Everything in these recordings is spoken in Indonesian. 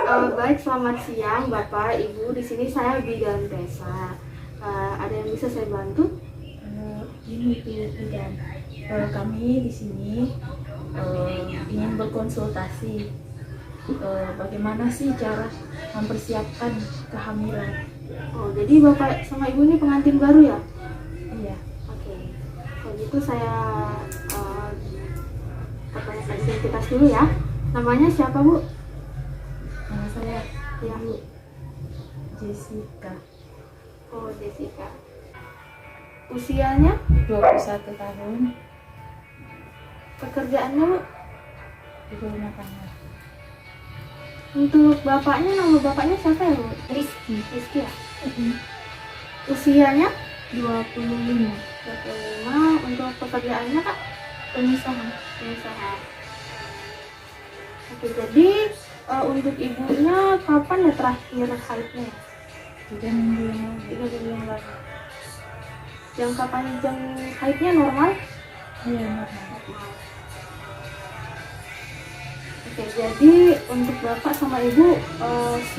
Baik, selamat siang Bapak, Ibu. Di sini saya Bidan Tessa. Ada yang bisa saya bantu? Ini Bidan. Kami di sini ingin berkonsultasi bagaimana sih cara mempersiapkan kehamilan. Oh, jadi Bapak sama Ibu ini pengantin baru ya? Iya. Oke. Kalau gitu saya pertanyakan identitas dulu ya. Namanya siapa Bu? Nama saya Ya. Ibu Jessica, Oh, Jessica. Usianya? 21 tahun, Pekerjaannya Bu? ibu rumah tangga. Untuk bapaknya, nama bapaknya siapa ya Bu? Rizky. Rizky ya? Usianya? 25. 25. Untuk pekerjaannya Kak? Pengusaha. Pengusaha. Oke, jadi untuk ibunya kapan ya terakhir haidnya? 3 minggu yang lalu. 3 minggu yang lalu. Jangka panjang haidnya normal? Iya, normal. Oke, jadi untuk bapak sama ibu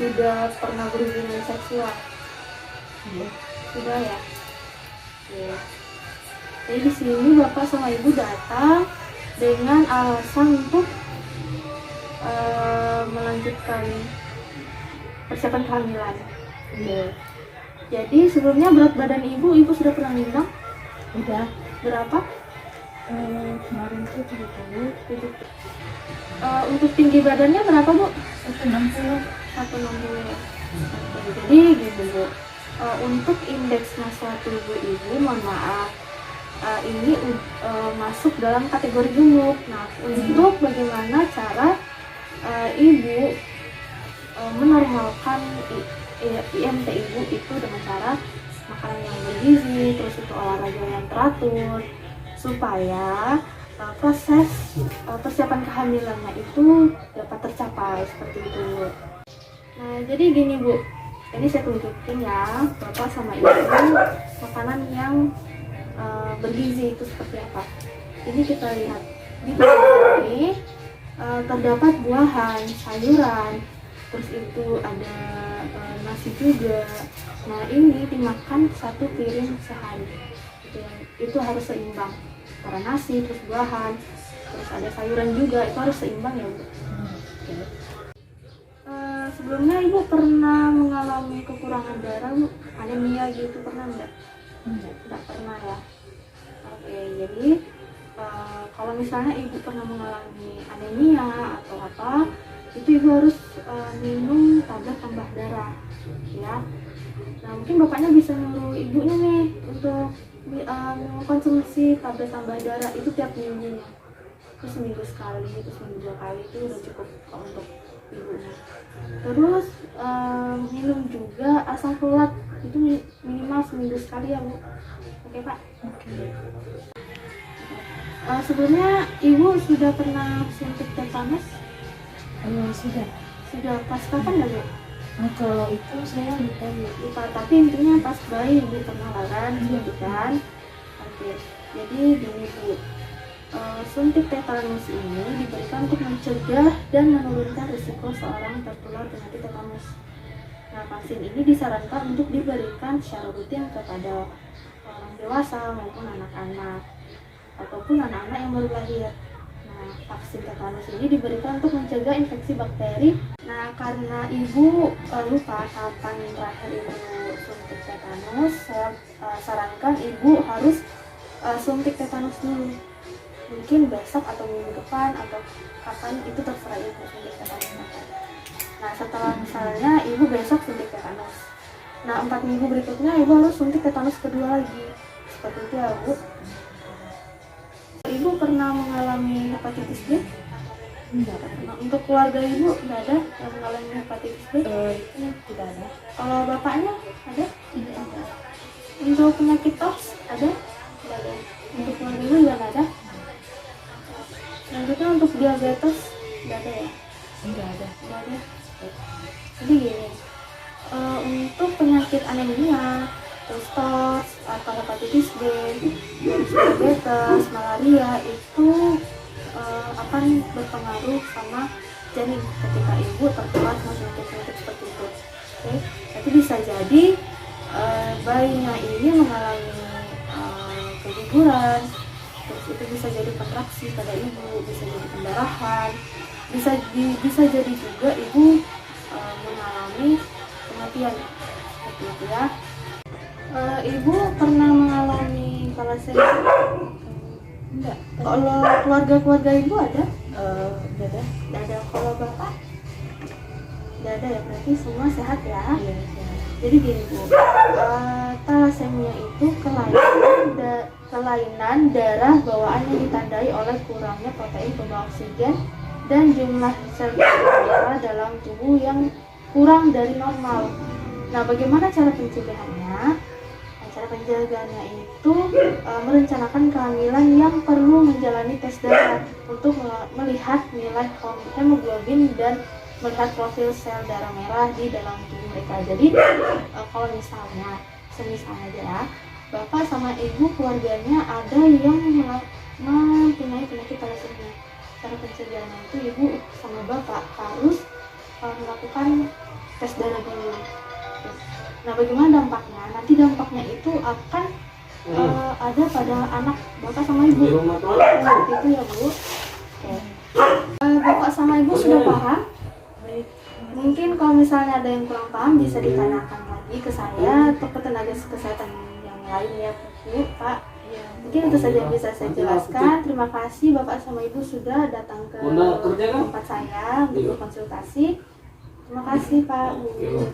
sudah pernah berhubungan seksual? Iya. Sudah ya? Oke. Jadi di sini bapak sama ibu datang dengan alasan untuk melanjutkan persiapan kehamilan. Iya. Jadi sebelumnya berat badan ibu sudah pernah nimbang? Udah. Berapa? Kemarin tuh 70. Untuk tinggi badannya berapa Bu? 160. 160 ya. Jadi gitu Bu. Untuk indeks massa tubuh ibu, mohon maaf, ini masuk dalam kategori gemuk. Nah, untuk bagaimana cara ibu menormalkan IMT ibu itu dengan cara makanan yang bergizi, terus itu olahraga yang teratur, supaya proses persiapan kehamilannya itu dapat tercapai seperti itu. Nah, jadi gini Bu, ini saya tunjukin ya bapak sama ibu makanan yang bergizi itu seperti apa. Ini kita lihat di ini terdapat buahan, sayuran, terus itu ada nasi juga. Nah, ini dimakan 1 piring sehari. Itu harus seimbang. Karena nasi, terus buahan, terus ada sayuran juga, itu harus seimbang ya Bu. Sebelumnya ibu pernah mengalami kekurangan darah Bu? Anemia gitu pernah enggak? Enggak pernah ya. Oke, jadi kalau misalnya ibu pernah mengalami anemia atau apa, itu ibu harus minum tablet tambah darah ya. Nah, mungkin bapaknya bisa nyuruh ibunya nih untuk konsumsi tablet tambah darah itu tiap minggunya. Terus seminggu sekali, terus seminggu 2 kali itu udah cukup untuk ibunya. Terus minum juga asam folat itu minimal seminggu sekali ya Bu. Oke Pak. Oke. Sebelumnya ibu sudah pernah suntik tetanus? Sudah. Sudah pas kapan ya Bu? Nah, kalau itu saya lupa. Lupa, tapi intinya pas bayi ibu pernah kan gitu kan. Oke, jadi gini Bu, suntik tetanus ini diberikan untuk mencegah dan menurunkan risiko seorang tertular penyakit tetanus. Nah, vaksin ini disarankan untuk diberikan secara rutin kepada orang dewasa maupun anak-anak ataupun anak-anak yang baru lahir. Nah, vaksin tetanus ini diberikan untuk mencegah infeksi bakteri. Nah, karena ibu lupa kapan terakhir ibu suntik tetanus, saya sarankan ibu harus suntik tetanus dulu. Mungkin besok atau minggu depan atau kapan itu terserah ibu suntik tetanus. Nah, setelah misalnya ibu besok suntik tetanus, nah 4 minggu berikutnya ibu harus suntik tetanus kedua lagi. Seperti itu ya Bu. Ibu pernah mengalami hepatitis B? Enggak. Nah, untuk keluarga ibu nggak ada yang mengalami hepatitis B? Tidak ada. Kalau bapaknya ada? Tidak ada. Untuk penyakit TOX ada? Tidak ada. Untuk keluarga ibu juga nggak ada? Selanjutnya untuk diabetes nggak ada ya? Enggak ada. Nggak ada. Jadi gini, untuk penyakit anemia, terus TOX atau hepatitis B, terus diabetes, malaria itu akan berpengaruh sama janin ketika ibu tertular sama penyakit seperti itu. Oke, tapi bisa jadi bayinya ini mengalami keguguran, terus itu bisa jadi kontraksi pada ibu, bisa jadi pendarahan, bisa jadi juga ibu mengalami kematian seperti itu ya. Ibu pernah mengalami thalassemia? Enggak. Kalau keluarga ibu ada? Enggak ada. Tidak ada. Kalau bapak? Tidak ada ya, berarti semua sehat ya? Iya, iya. Jadi gini Bu, thalassemia itu kelainan darah bawaan yang ditandai oleh kurangnya protein pembawa oksigen dan jumlah sel darah dalam tubuh yang kurang dari normal. Nah, bagaimana cara pencegahannya? Nah, cara pencegahannya itu merencanakan kehamilan yang perlu menjalani tes darah untuk melihat nilai hemoglobin dan melihat profil sel darah merah di dalam tubuh mereka. Jadi kalau misalnya, semisal aja ya, bapak sama ibu keluarganya ada yang mempunyai penyakit thalassemia. Cara pencegahannya itu ibu sama bapak harus melakukan tes darah dulu. Nah, bagaimana dampaknya? Nanti dampaknya itu akan ada pada anak bapak sama ibu. Seperti itu ya Bu. Oke. Bapak sama ibu sudah paham? Mungkin kalau misalnya ada yang kurang paham bisa ditanyakan lagi ke saya atau ke tenaga kesehatan yang lain ya Bu, Pak. Iya. Mungkin itu saja yang bisa saya jelaskan. Terima kasih Bapak sama Ibu sudah datang ke tempat saya untuk berkonsultasi. Terima kasih Pak. Bu.